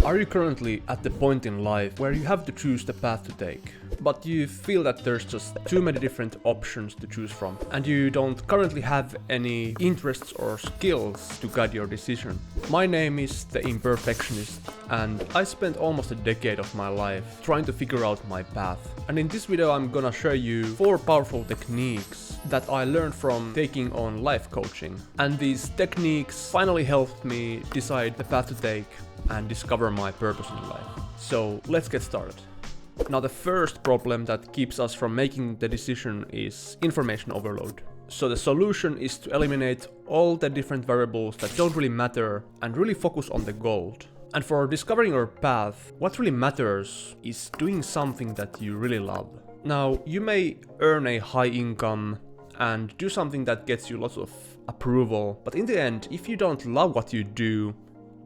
Are you currently at the point in life where you have to choose the path to take, but you feel that there's just too many different options to choose from, and you don't currently have any interests or skills to guide your decision? My name is The Imperfectionist, and I spent almost a decade of my life trying to figure out my path. And in this video I'm gonna show you 4 powerful techniques that I learned from taking on life coaching. And these techniques finally helped me decide the path to take and discover my purpose in life. So let's get started. Now, the first problem that keeps us from making the decision is information overload. So the solution is to eliminate all the different variables that don't really matter and really focus on the goal. And for discovering your path, what really matters is doing something that you really love. Now, you may earn a high income and do something that gets you lots of approval, but in the end, if you don't love what you do,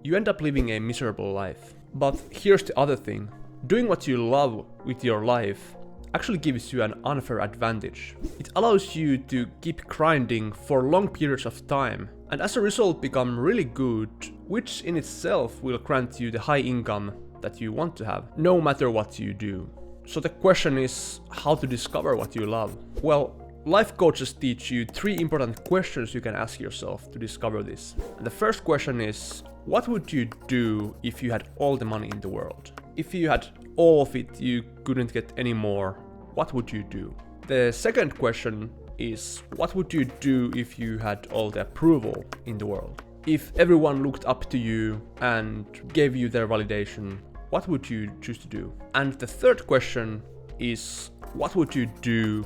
you end up living a miserable life. But here's the other thing. Doing what you love with your life actually gives you an unfair advantage. It allows you to keep grinding for long periods of time, and as a result become really good, which in itself will grant you the high income that you want to have, no matter what you do. So the question is how to discover what you love. Well, life coaches teach you 3 important questions you can ask yourself to discover this. And the first question is, what would you do if you had all the money in the world? If you had all of it, you couldn't get any more, what would you do? The second question is, what would you do if you had all the approval in the world? If everyone looked up to you and gave you their validation, what would you choose to do? And the third question is, what would you do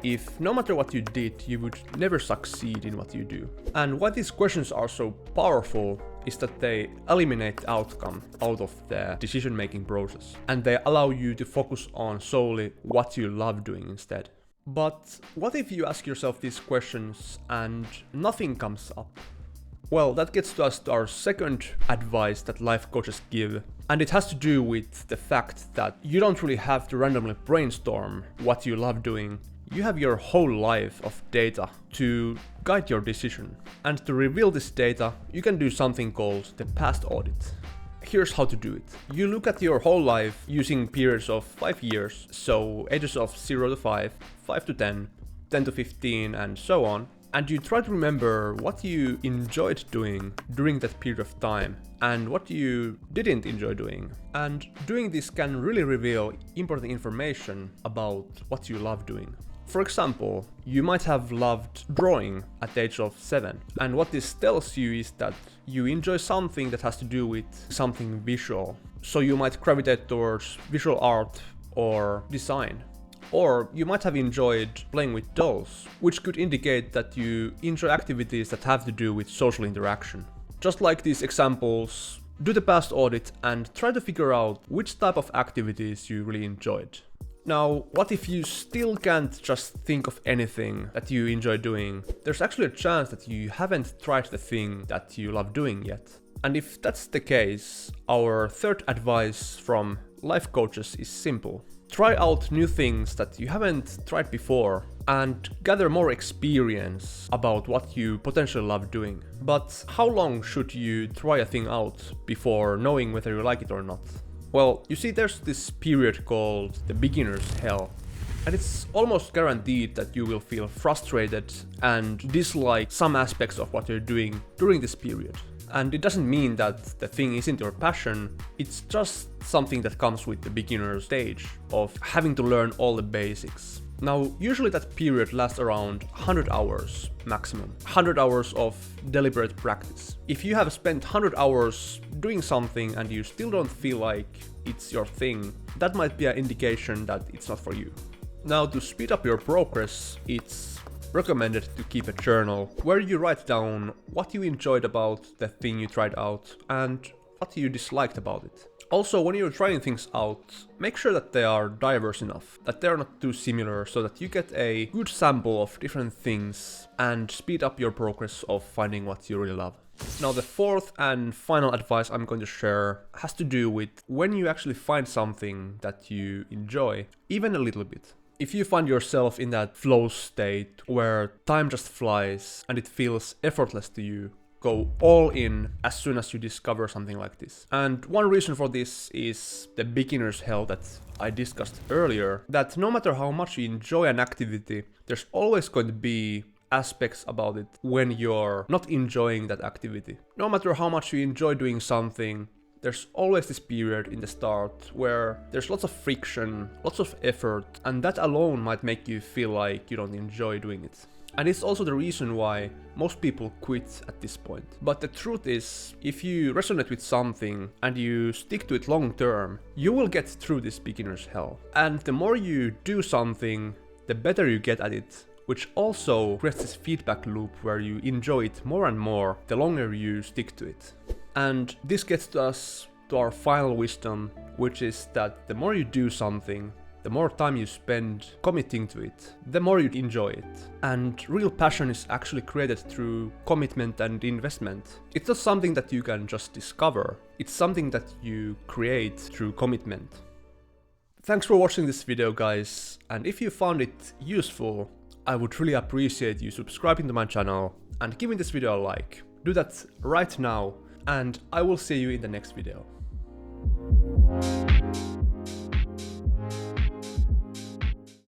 if no matter what you did, you would never succeed in what you do? And why these questions are so powerful is that they eliminate the outcome out of the decision-making process, and they allow you to focus on solely what you love doing instead. But what if you ask yourself these questions and nothing comes up? Well, that gets to us to our second advice that life coaches give, and it has to do with the fact that you don't really have to randomly brainstorm what you love doing. You have your whole life of data to guide your decision. And to reveal this data, you can do something called the past audit. Here's how to do it. You look at your whole life using periods of 5 years, so ages of 0 to 5, 5 to 10, 10 to 15, and so on. And you try to remember what you enjoyed doing during that period of time and what you didn't enjoy doing. And doing this can really reveal important information about what you love doing. For example, you might have loved drawing at the age of 7, and what this tells you is that you enjoy something that has to do with something visual. So you might gravitate towards visual art or design. Or you might have enjoyed playing with dolls, which could indicate that you enjoy activities that have to do with social interaction. Just like these examples, do the past audit and try to figure out which type of activities you really enjoyed. Now, what if you still can't just think of anything that you enjoy doing? There's actually a chance that you haven't tried the thing that you love doing yet. And if that's the case, our third advice from life coaches is simple. Try out new things that you haven't tried before and gather more experience about what you potentially love doing. But how long should you try a thing out before knowing whether you like it or not? Well, you see, there's this period called the beginner's hell, and it's almost guaranteed that you will feel frustrated and dislike some aspects of what you're doing during this period. And it doesn't mean that the thing isn't your passion, it's just something that comes with the beginner stage of having to learn all the basics. Now, usually that period lasts around 100 hours maximum, 100 hours of deliberate practice. If you have spent 100 hours doing something and you still don't feel like it's your thing, that might be an indication that it's not for you. Now, to speed up your progress, it's recommended to keep a journal where you write down what you enjoyed about the thing you tried out and what you disliked about it. Also, when you're trying things out, make sure that they are diverse enough, that they're not too similar, so that you get a good sample of different things and speed up your progress of finding what you really love. Now, the fourth and final advice I'm going to share has to do with when you actually find something that you enjoy, even a little bit. If you find yourself in that flow state where time just flies and it feels effortless to you, go all in as soon as you discover something like this. And one reason for this is the beginner's hell that I discussed earlier, that no matter how much you enjoy an activity, there's always going to be aspects about it when you're not enjoying that activity. No matter how much you enjoy doing something, there's always this period in the start where there's lots of friction, lots of effort, and that alone might make you feel like you don't enjoy doing it. And it's also the reason why most people quit at this point. But the truth is, if you resonate with something and you stick to it long term, you will get through this beginner's hell. And the more you do something, the better you get at it, which also creates this feedback loop where you enjoy it more and more the longer you stick to it. And this gets us to our final wisdom, which is that the more you do something, the more time you spend committing to it, the more you enjoy it. And real passion is actually created through commitment and investment. It's not something that you can just discover, it's something that you create through commitment. Thanks for watching this video, guys, and if you found it useful, I would really appreciate you subscribing to my channel and giving this video a like. Do that right now, and I will see you in the next video.